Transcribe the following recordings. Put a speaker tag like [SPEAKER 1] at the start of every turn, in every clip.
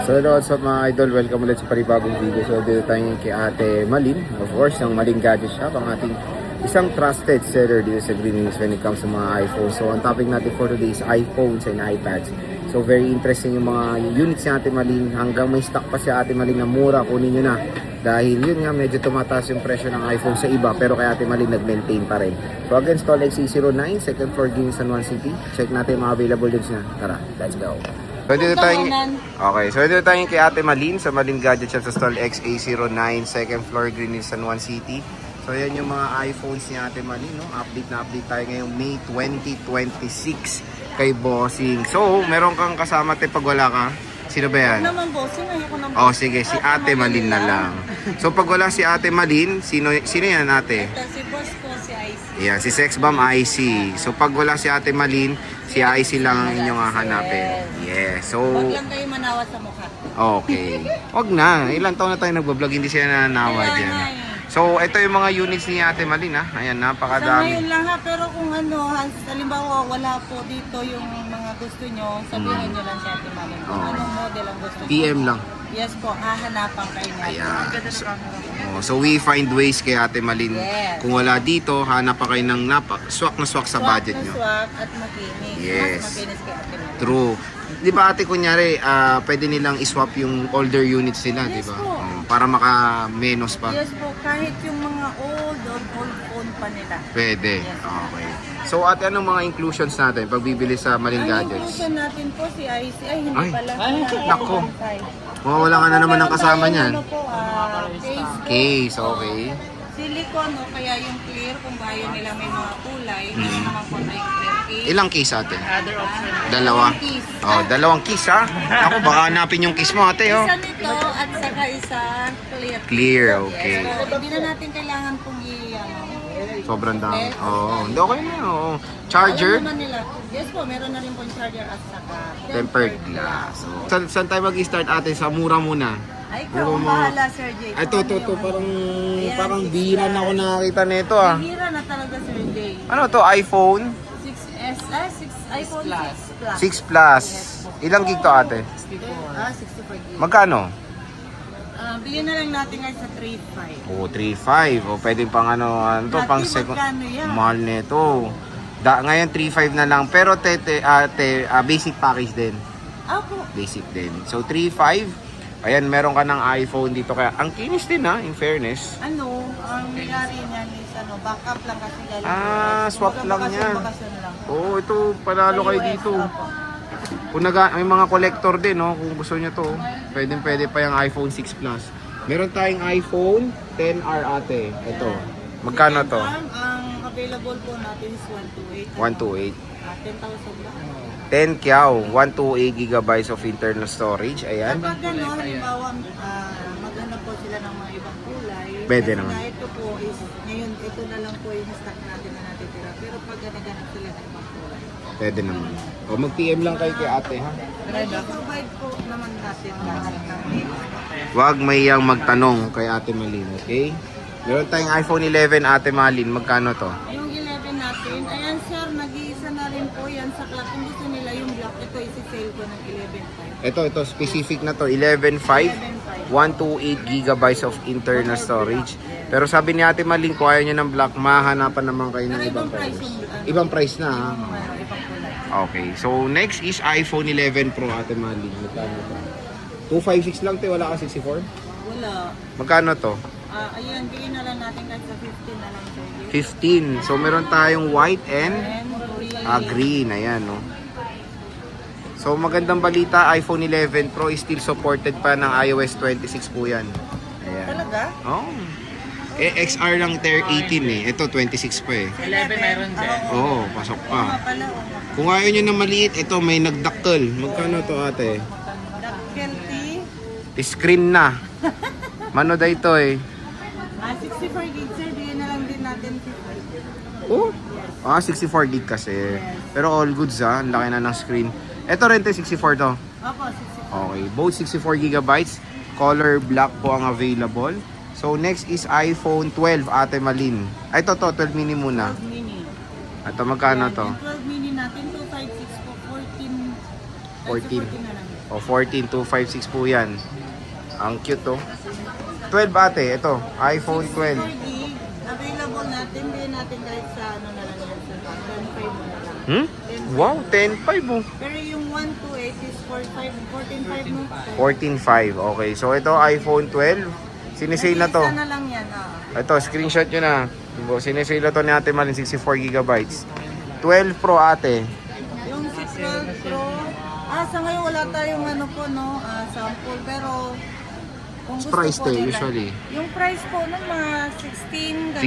[SPEAKER 1] So hello, what's up mga idol? Welcome ulit sa panibagong video. So dito tayo kay Ate Malin. Of course, ng Malin Gadget Shop, ang ating isang trusted seller dito sa Green Hills when it comes to mga iPhone. So ang topic natin for today is iPhones and iPads. So very interesting yung mga units ni Ate Malin. Hanggang may stock pa si Ate Malin na mura, kunin nyo na. Dahil yun nga, medyo tumataas yung presyo ng iPhone sa iba, pero kay Ate Malin nag-maintain pa rin. So again, stall XC09, second floor, Green San Juan City. Check natin yung mga available units na. Tara, let's go. So dito tayo, okay, so dito tayo kay Ate Malin sa Malin Gadget Shop sa stall XA09, second floor, Green Hills, San Juan City. So yan yung mga iPhones ni Ate Malin, no? Update na update tayo ngayong May 2026 kay Bossing. So, meron kang kasama te pag wala ka. Sino ba yan?
[SPEAKER 2] Naman Bossing, ayoko naman.
[SPEAKER 1] Oh, sige, si Ate Malin na lang. So pag wala si Ate Malin, sino yan ate?
[SPEAKER 2] Ito si boss ko, si IC.
[SPEAKER 1] Yan, si Sexbomb IC. So pag wala si Ate Malin, si IC lang ang inyong hahanapin. Yes. So
[SPEAKER 2] Huwag lang kayo manawat sa mukha.
[SPEAKER 1] okay. Wag na. Ilang taon na tayo nagbablog, hindi siya nananawa
[SPEAKER 2] Kaya
[SPEAKER 1] dyan.
[SPEAKER 2] nga eh.
[SPEAKER 1] So, ito yung mga units ni Ate Malin, ha. Ayan,
[SPEAKER 2] Sa
[SPEAKER 1] napakadami.
[SPEAKER 2] ngayon lang ha, pero kung ano, halimbawa wala po dito yung mga gusto nyo, sabihin nyo lang si Ate Malin. Kung
[SPEAKER 1] Oo.
[SPEAKER 2] anong model ang gusto nyo.
[SPEAKER 1] PM lang.
[SPEAKER 2] Yes po, hahanapan kayo natin.
[SPEAKER 1] Ayan. So we find ways kay Ate Malin.
[SPEAKER 2] Yes.
[SPEAKER 1] Kung wala dito, hanap pa kayo ng swak na swak sa budget nyo.
[SPEAKER 2] Swak at makinis.
[SPEAKER 1] Yes.
[SPEAKER 2] Mas makinis kay Ate Malin.
[SPEAKER 1] True. Di ba ate, kunyari, pwede nilang iswap yung older units nila, di
[SPEAKER 2] Yes
[SPEAKER 1] ba?
[SPEAKER 2] po.
[SPEAKER 1] Para maka-menos pa.
[SPEAKER 2] Yes po, kahit yung mga old phone pa nila.
[SPEAKER 1] Pwede.
[SPEAKER 2] Yes.
[SPEAKER 1] Okay. So ate, anong mga inclusions natin pag bibili sa Malin
[SPEAKER 2] Ang
[SPEAKER 1] Gadgets?
[SPEAKER 2] inclusion natin po si IC. Ay, hindi
[SPEAKER 1] Ay.
[SPEAKER 2] pala.
[SPEAKER 1] Nako. Wala ka na naman ng kasama niyan.
[SPEAKER 2] Ano po, case po.
[SPEAKER 1] Case, okay.
[SPEAKER 2] Silicone o kaya yung clear kung ayaw nila may mga kulay. Meron naman po tayong clear case.
[SPEAKER 1] Ilang case ate?
[SPEAKER 2] Other option.
[SPEAKER 1] Dalawa.
[SPEAKER 2] Case.
[SPEAKER 1] Oh, dalawang case ha. Ako, baka hanapin yung case mo ate, oh.
[SPEAKER 2] Isa nito at saka isa clear.
[SPEAKER 1] Clear, okay.
[SPEAKER 2] Yes, so, hindi na natin kailangan pong
[SPEAKER 1] Sobrang dami. Oo, hindi okay na. Oo. Charger,
[SPEAKER 2] Alam naman nila. Yes po, meron na rin pong charger at saka
[SPEAKER 1] tempered glass. So, saan tayo mag-start ate? Sa mura muna.
[SPEAKER 2] Ay, ikaw ang bahala, Sir Jay.
[SPEAKER 1] Ay, to,
[SPEAKER 2] Ayan,
[SPEAKER 1] parang
[SPEAKER 2] 6
[SPEAKER 1] bihira na ako nakakita nito ah.
[SPEAKER 2] Bihira na talaga, Sir Jay.
[SPEAKER 1] Ano to, iPhone
[SPEAKER 2] 6S, 6, iPhone 6 Plus.
[SPEAKER 1] 6 Plus. Ilang gig to ate?
[SPEAKER 2] 64 gig.
[SPEAKER 1] Magkano?
[SPEAKER 2] Bigyan na lang natin ngayon sa 3.5.
[SPEAKER 1] Oh, 3.5. O pwede pang ano to,
[SPEAKER 2] Dati
[SPEAKER 1] pang second.
[SPEAKER 2] magkano yan?
[SPEAKER 1] Mahal nito. Ngayon 3.5 na lang. Pero ate, basic package din.
[SPEAKER 2] Apo.
[SPEAKER 1] Basic din. So 3.5. Ayan, meron ka ng iPhone dito. Kaya ang kinis din ha, in fairness.
[SPEAKER 2] Ano, ang nangyari niyan is backup lang kasi galing.
[SPEAKER 1] Swap lang niya.
[SPEAKER 2] Bakasyon lang.
[SPEAKER 1] Oh, ito, panalo kayo
[SPEAKER 2] Sa US,
[SPEAKER 1] dito.
[SPEAKER 2] apo.
[SPEAKER 1] Kung may mga collector din, no? Kung gusto nyo to, pwede pa yung iPhone 6 Plus. Meron tayong iPhone 10R ate. Ito. Magkano to?
[SPEAKER 2] Ang available po natin is 128.
[SPEAKER 1] 128.
[SPEAKER 2] 10,000 lang.
[SPEAKER 1] 10 kyaw, 128 gigabytes of internal storage. Ayan.
[SPEAKER 2] Kapag gano'n, halimbawa, maghanap po sila ng mga ibang kulay.
[SPEAKER 1] Pwede
[SPEAKER 2] kasi
[SPEAKER 1] naman.
[SPEAKER 2] nga ito po is, ngayon, ito na lang po yung stock natin na natitira. Pero pag naghanap sila ng ibang kulay.
[SPEAKER 1] Pwede naman. O mag-PM lang kayo kay ate, ha?
[SPEAKER 2] Provide po naman natin lahat ng
[SPEAKER 1] Huwag mayang magtanong kay ate Malin, okay? Meron tayong iPhone 11 ate Malin. Magkano to?
[SPEAKER 2] Yung 11 natin, ayan sir, nag-iisa na rin po yan sa club. Kung gusto nila yung black, ito isi-sale ko ng 11.5.
[SPEAKER 1] Ito, specific na to. 11.5. 128 gigabytes of internal storage. Pero sabi ni ate Malin, kung ayaw niya ng black, mahanapan naman kayo ng
[SPEAKER 2] Pero
[SPEAKER 1] ibang
[SPEAKER 2] ibang price
[SPEAKER 1] price.
[SPEAKER 2] yung
[SPEAKER 1] Ibang price na, ha?
[SPEAKER 2] ibang kulay.
[SPEAKER 1] Okay. So, next is iPhone 11 Pro ate Malin. Magkano to? 256 lang, te. Wala ka 64?
[SPEAKER 2] Wala.
[SPEAKER 1] Magkano to?
[SPEAKER 2] Ayan, bigyan na lang natin kahit sa 15 na lang sir.
[SPEAKER 1] 15. So, meron tayong white and
[SPEAKER 2] And
[SPEAKER 1] green. Ayan, no? So, magandang balita, iPhone 11 Pro is still supported pa ng iOS 26 po yan. Ayan.
[SPEAKER 2] talaga?
[SPEAKER 1] Oh. XR lang 18 eh. Ito 26 pa eh.
[SPEAKER 2] 11 meron din.
[SPEAKER 1] Oo, pasok
[SPEAKER 2] Oo
[SPEAKER 1] pa.
[SPEAKER 2] nga pala, oo nga.
[SPEAKER 1] Kung ayaw nyo na maliit, ito may nagdakkel. Magkano to ate?
[SPEAKER 2] Dakkelty.
[SPEAKER 1] Screen na. Mano da ito eh.
[SPEAKER 2] 64 gig sir, bigyan na lang din natin 50.
[SPEAKER 1] Oh? 64 gig kasi. Pero all goods ha. Ang laki na ng screen. Ito rin 64 to.
[SPEAKER 2] Opo, 64.
[SPEAKER 1] Okay. Both 64 gigabytes. Color black po ang available. So next is iPhone 12 ate Malin. Ay, ito 12 mini muna.
[SPEAKER 2] 12 mini.
[SPEAKER 1] Ito magkano
[SPEAKER 2] Yan,
[SPEAKER 1] to?
[SPEAKER 2] yung 12 mini natin, 256 po, 14.
[SPEAKER 1] 14.
[SPEAKER 2] Na lang.
[SPEAKER 1] O 14,256 po yan. Ang cute to. 12 ate, ito. iPhone 12.
[SPEAKER 2] 4 gig. Available natin. Bigyan natin kahit sa ano na lang yan. Sa 10.5 mo na lang.
[SPEAKER 1] Hmm?
[SPEAKER 2] 10.5.
[SPEAKER 1] Wow, 10.5 oh.
[SPEAKER 2] Pero yung 128 is 14.5 mo.
[SPEAKER 1] 14.5. Okay, so ito iPhone 12. Sinisale na to.
[SPEAKER 2] Isa na lang yan.
[SPEAKER 1] Ito, screenshot nyo na. Sinisale na to ni Ate Malin, 64 gigabytes. 12 Pro ate.
[SPEAKER 2] Yung si 12 Pro, sa ngayon wala tayong ano po, no, sample. Pero kung gusto
[SPEAKER 1] Price
[SPEAKER 2] po
[SPEAKER 1] to
[SPEAKER 2] nila,
[SPEAKER 1] usually.
[SPEAKER 2] yung price po ng mga 16, ganun.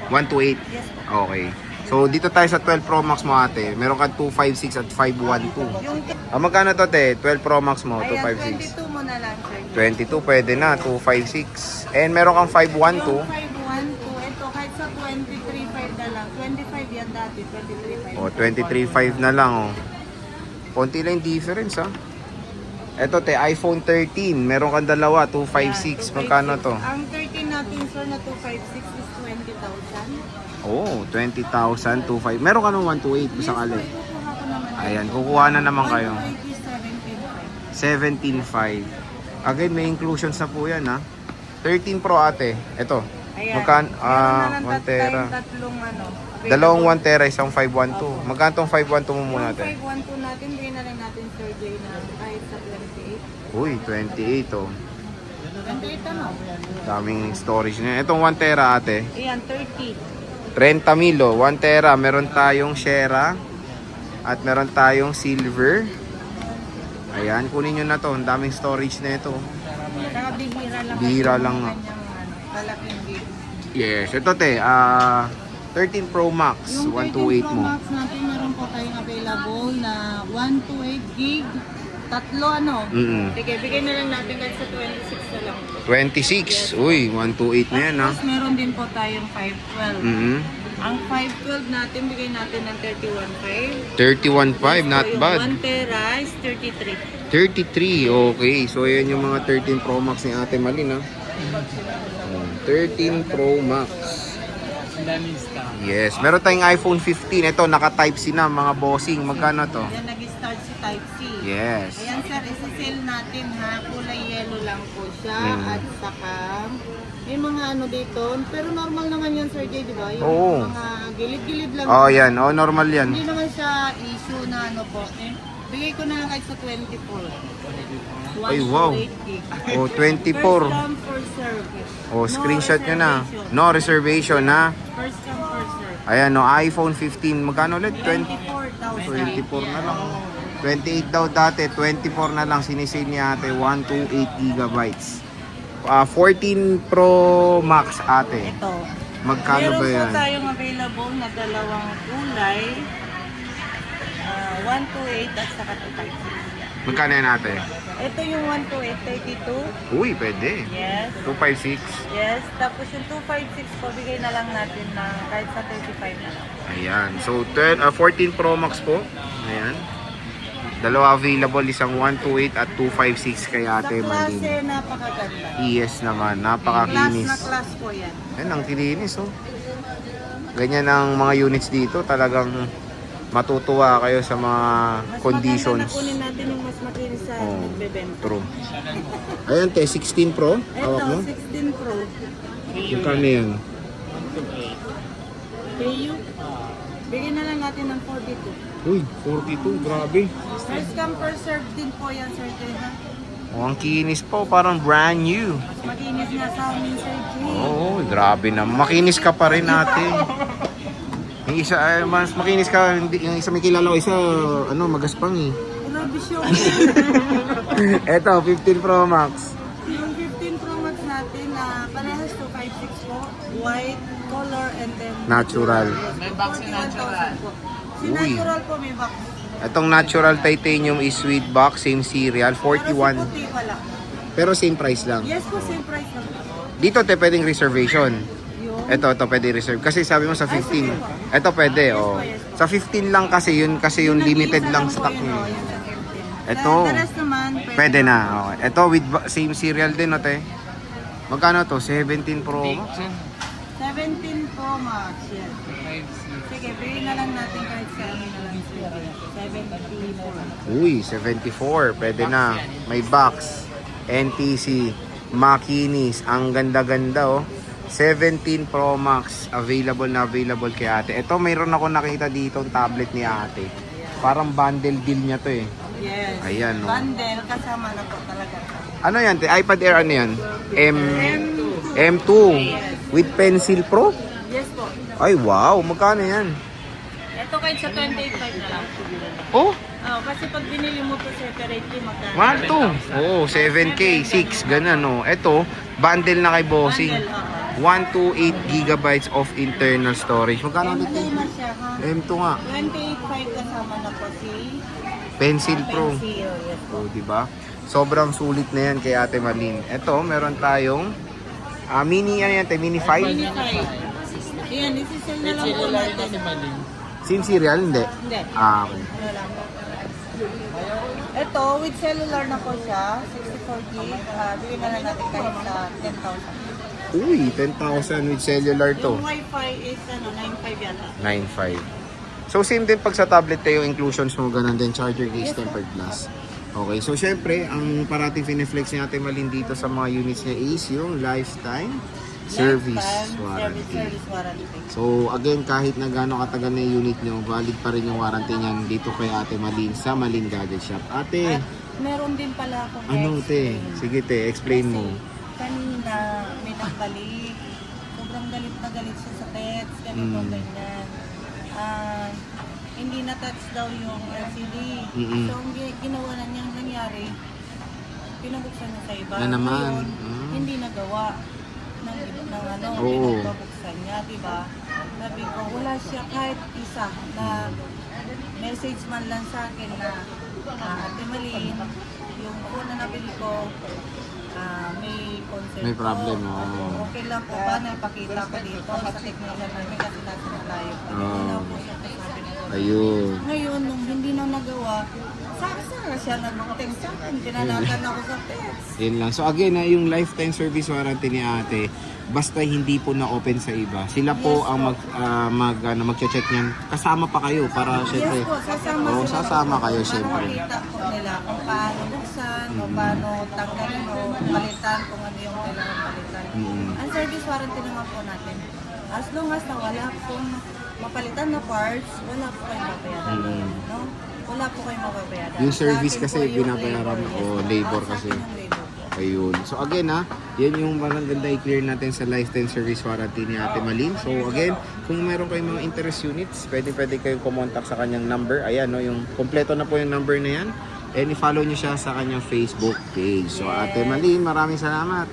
[SPEAKER 1] 16, 1 to 8.
[SPEAKER 2] Yes po.
[SPEAKER 1] Okay. So dito tayo sa 12 Pro Max mo ate. Meron ka 256 at 512.
[SPEAKER 2] Yung
[SPEAKER 1] Magkano to te? 12 Pro Max mo,
[SPEAKER 2] ayan,
[SPEAKER 1] 256.
[SPEAKER 2] 22 mo na lang, sir.
[SPEAKER 1] 22 pwede na, 256. And meron kang 512.
[SPEAKER 2] Yung 512, ito kahit sa 23.5 na lang. 25 yan dati, 23.5.
[SPEAKER 1] O, 23.5 na lang oh. Konti lang yung difference ha. Ito te, iPhone 13. Meron kang dalawa, 256. Magkano to?
[SPEAKER 2] Ang 13 natin, sir, na 256 is 20,000.
[SPEAKER 1] Oh, 20,000, 25. Meron ka ng 128 kung sakali.
[SPEAKER 2] Yes, kukuha ko naman.
[SPEAKER 1] Ayan, kukuha na naman kayo.
[SPEAKER 2] 128 is 17.5.
[SPEAKER 1] 17.5. Again, may inclusions na po yan ha. 13 Pro ate. Ito.
[SPEAKER 2] Ayan.
[SPEAKER 1] Magkano?
[SPEAKER 2] Meron na
[SPEAKER 1] 1 tera.
[SPEAKER 2] tatlong ano.
[SPEAKER 1] Dalawang 1 tera, isang 512. Magkano tong 512 mo muna ate?
[SPEAKER 2] 512 natin, bigyan na lang natin, Sir Jay, na kahit sa 28.
[SPEAKER 1] Uy, 28 oh.
[SPEAKER 2] 28 ano?
[SPEAKER 1] Daming storage na. Itong 1 tera ate.
[SPEAKER 2] Ayan, 30.
[SPEAKER 1] 30 milo, 1 tera. Meron tayong Shera at meron tayong silver. Ayan, kunin nyo na to. Ang daming storage na ito.
[SPEAKER 2] Saka bihira lang.
[SPEAKER 1] Bihira
[SPEAKER 2] kasi
[SPEAKER 1] lang,
[SPEAKER 2] yung
[SPEAKER 1] nga.
[SPEAKER 2] kanyang, kalaking gig.
[SPEAKER 1] Yes, ito te. 13 Pro Max,
[SPEAKER 2] Yung
[SPEAKER 1] 128
[SPEAKER 2] 13 Pro
[SPEAKER 1] mo.
[SPEAKER 2] Max natin, meron po tayong available na 128 gig. Tatlo ano? Sige, bigay na lang natin kahit sa 26 na lang.
[SPEAKER 1] 26. Uy, 128 na yan ha.
[SPEAKER 2] Tapos meron din po tayong 512. Ang 512 natin, bigay natin ng 31.5.
[SPEAKER 1] 31.5, not
[SPEAKER 2] So,
[SPEAKER 1] bad.
[SPEAKER 2] Yung 1 tera is 33.
[SPEAKER 1] 33, okay. So, ayan yung mga 13 Pro Max ni Ate Malin ha. 13 Pro Max. Yes, meron tayong iPhone 15. Ito, naka-Type C na mga bossing. Magkano to?
[SPEAKER 2] Yan, nag-start si Type C.
[SPEAKER 1] Yes.
[SPEAKER 2] Ayan sir, isi-sale natin ha. Kulay yellow lang po siya. At saka, may mga ano dito. Pero normal naman yan, Sir Jay, di ba? Yung
[SPEAKER 1] Oo.
[SPEAKER 2] mga gilid-gilid lang.
[SPEAKER 1] Oh, yan. Oh, normal yan.
[SPEAKER 2] Hindi naman siya issue na ano po. Bigay ko na lang kahit sa 24.
[SPEAKER 1] Ay, wow.
[SPEAKER 2] 128 gig.
[SPEAKER 1] Oh,
[SPEAKER 2] First
[SPEAKER 1] 24.
[SPEAKER 2] come, first serve.
[SPEAKER 1] Oh, screenshot nyo na.
[SPEAKER 2] reservation.
[SPEAKER 1] No reservation ha.
[SPEAKER 2] First come, first serve.
[SPEAKER 1] Ayan, no, iPhone 15. Magkano ulit?
[SPEAKER 2] 24,000.
[SPEAKER 1] 24 na lang. 28 daw dati, 24 na lang sinisave ni ate, 128 gigabytes. 14 Pro Max ate.
[SPEAKER 2] Ito.
[SPEAKER 1] Magkano ba
[SPEAKER 2] Meron
[SPEAKER 1] yan?
[SPEAKER 2] po tayong available na dalawang kulay. 128 at saka 256.
[SPEAKER 1] Magkano yan ate?
[SPEAKER 2] Ito yung 128, 32.
[SPEAKER 1] Uy, pwede.
[SPEAKER 2] Yes.
[SPEAKER 1] 256.
[SPEAKER 2] Yes. Tapos yung 256 po, bigay na lang natin na kahit sa 35 na lang.
[SPEAKER 1] Ayan. So, 14 Pro Max po. Ayan. Dalawa available, isang 128 at 256 kay
[SPEAKER 2] Sa
[SPEAKER 1] ate
[SPEAKER 2] klase,
[SPEAKER 1] Malin.
[SPEAKER 2] napakaganda.
[SPEAKER 1] ES naman,
[SPEAKER 2] Class
[SPEAKER 1] napakakinis.
[SPEAKER 2] na class po yan.
[SPEAKER 1] Ayan, ang kilinis oh. Ganyan ang mga units dito, talagang matutuwa kayo sa mga
[SPEAKER 2] Mas
[SPEAKER 1] conditions.
[SPEAKER 2] maganda na kunin natin yung mas makinis sa
[SPEAKER 1] Oh,
[SPEAKER 2] nagbebenta.
[SPEAKER 1] true. Ayan te, 16 Pro. Hawak mo.
[SPEAKER 2] Ito, 16 Pro.
[SPEAKER 1] Magkano yan?
[SPEAKER 2] PU. Bigyan na lang natin ng 42.
[SPEAKER 1] Uy, 42. Grabe.
[SPEAKER 2] First come, first serve din po yan, Sir Jay, ha?
[SPEAKER 1] Oh, ang kinis po. Parang brand new.
[SPEAKER 2] Mas makinis nga sa amin, Sir Jay.
[SPEAKER 1] Oo, grabe na. Makinis ka pa rin ate. Yung isa, mas makinis ka. Yung isa may kilala ko, isa, magaspang eh.
[SPEAKER 2] Grabe siya.
[SPEAKER 1] Eto, 15 Pro Max.
[SPEAKER 2] Yung 15 Pro Max natin, parehas to 5.6 po. White, color, and then...
[SPEAKER 1] Natural.
[SPEAKER 2] May box na natural. Si
[SPEAKER 1] Uy.
[SPEAKER 2] natural po may box.
[SPEAKER 1] Etong natural titanium is with box, same serial,
[SPEAKER 2] Pero si
[SPEAKER 1] 41.
[SPEAKER 2] puti wala.
[SPEAKER 1] Pero same price lang.
[SPEAKER 2] Yes po, same price lang.
[SPEAKER 1] Dito te pwedeng reservation.
[SPEAKER 2] Yun.
[SPEAKER 1] Ito pwede reserve. Kasi sabi mo sa 15. Ito pwede, oh. Sa 15 lang kasi yun
[SPEAKER 2] Yung
[SPEAKER 1] limited
[SPEAKER 2] nag-iisa
[SPEAKER 1] lang
[SPEAKER 2] po
[SPEAKER 1] stock
[SPEAKER 2] yun,
[SPEAKER 1] niya.
[SPEAKER 2] oh, yung sa 15.
[SPEAKER 1] Ito.
[SPEAKER 2] The rest naman,
[SPEAKER 1] Pwede na. Okay. Ito with same serial din, oh, te. Magkano to? 17 Pro Max.
[SPEAKER 2] 17 Pro Max, yes. Sige, bigyan na lang natin kahit sa ano na lang. 74.
[SPEAKER 1] Uy, 74. Pwede na. May box. NTC. Makinis. Ang ganda-ganda oh. 17 Pro Max. Available na available kay ate. Ito, mayroon ako nakita dito ang tablet ni ate. Parang bundle deal niya to eh.
[SPEAKER 2] Yes.
[SPEAKER 1] Ayan, no?
[SPEAKER 2] Bundle, kasama na po talaga.
[SPEAKER 1] Ano yan? iPad Air ano yan? M2. With Pencil Pro?
[SPEAKER 2] Yes po.
[SPEAKER 1] Ay, wow. Magkano yan?
[SPEAKER 2] Ito kahit sa 28.5 na lang.
[SPEAKER 1] Oh,
[SPEAKER 2] Oh, kasi pag binili mo po separately, magkano?
[SPEAKER 1] 1, 2. Oo, 7K, 6, ganun, no. Ito, bundle na kay bossing.
[SPEAKER 2] Bundle,
[SPEAKER 1] 1 to 8 gigabytes of internal storage. Magkano ulit
[SPEAKER 2] M2
[SPEAKER 1] yun?
[SPEAKER 2] na siya, ha?
[SPEAKER 1] M2 nga.
[SPEAKER 2] 28.5 kasama na po si
[SPEAKER 1] Pencil Pro.
[SPEAKER 2] Pencil, yes po.
[SPEAKER 1] O, di ba? Sobrang sulit na yan kay Ate Malin. Ito, meron tayong mini, ano yan, mini 5?
[SPEAKER 2] Mini 5. Ayan, isisell na lang po natin.
[SPEAKER 1] SIM serial? Hindi.
[SPEAKER 2] Hindi.
[SPEAKER 1] Okay.
[SPEAKER 2] Ano lang po. Ito, with cellular na po siya, 64 gig. Bigyan na lang natin kahit sa 10,000.
[SPEAKER 1] Uy, 10,000 with cellular to.
[SPEAKER 2] Yung Wi-Fi is 9.5 yata.
[SPEAKER 1] 9.5. So same din pag sa tablet tayo, inclusions mo ganun din, charger case, tempered glass. Okay, so syempre, ang parating pineflex ni Ate Malin dito sa mga units niya is yung lifetime service warranty.
[SPEAKER 2] Service warranty.
[SPEAKER 1] So again, kahit na gaano katagal na yung unit nyo, valid pa rin yung warranty niyan dito kay Ate Malin sa Malin Gadget Shop. Ate,
[SPEAKER 2] At meron din pala akong
[SPEAKER 1] ano te? Sige te, explain mo.
[SPEAKER 2] Kanina, may nagbalik. Sobrang galit na galit siya sa pets. Ganito, ganyan. Hindi na-touch daw yung LCD.
[SPEAKER 1] Mm-mm.
[SPEAKER 2] So, ang ginawa na niyang nangyari, pinabuksan niya sa iba.
[SPEAKER 1] Na naman.
[SPEAKER 2] Ngayon, hindi nagawa ng ano,
[SPEAKER 1] Oo.
[SPEAKER 2] pinabuksan niya, diba? Sabi ko, wala siya kahit isa na message man lang sa akin na Ate Malin, yung phone na nabili ko, may concern
[SPEAKER 1] May problem,
[SPEAKER 2] po.
[SPEAKER 1] oo.
[SPEAKER 2] Okay lang po ba na ipakita ko dito sa technician namin kasi nasa malayo pa.
[SPEAKER 1] Oo.
[SPEAKER 2] Hindi po siya kasabi na gawin.
[SPEAKER 1] Ayun.
[SPEAKER 2] Ngayon, nung hindi na nagawa, saka siya nag-text sa akin, dinalatan ako sa text.
[SPEAKER 1] Yun lang. So again, yung lifetime service warranty ni ate, basta hindi po na-open sa iba. Sila po ang mag-check niyan. Kasama pa kayo para syempre.
[SPEAKER 2] Yes po, sasama
[SPEAKER 1] Oo,
[SPEAKER 2] sila.
[SPEAKER 1] sasama kayo
[SPEAKER 2] Para
[SPEAKER 1] syempre.
[SPEAKER 2] makita po nila kung paano buksan, kung paano tanggalin o palitan, kung ano yung kailangan palitan. Ang service warranty naman po natin. As long as na wala pong mapalitan na parts, wala po kayong mabayaran. No? Wala po kayong mababayaran.
[SPEAKER 1] Yung service
[SPEAKER 2] Sa akin
[SPEAKER 1] kasi
[SPEAKER 2] po yung
[SPEAKER 1] binabayaran mo.
[SPEAKER 2] labor.
[SPEAKER 1] Oo,
[SPEAKER 2] Yes po.
[SPEAKER 1] labor
[SPEAKER 2] Sa
[SPEAKER 1] kasi.
[SPEAKER 2] akin yung labor po.
[SPEAKER 1] Ayun. So again yan yung parang ganda i-clear natin sa lifetime service warranty ni Ate Malin. So again, kung meron kayong mga interest units, pwede kayong kumontak sa kanyang number. Ayan, no, yung kompleto na po yung number na yan. And i-follow nyo siya sa kanyang Facebook page. So Ate Malin, maraming salamat.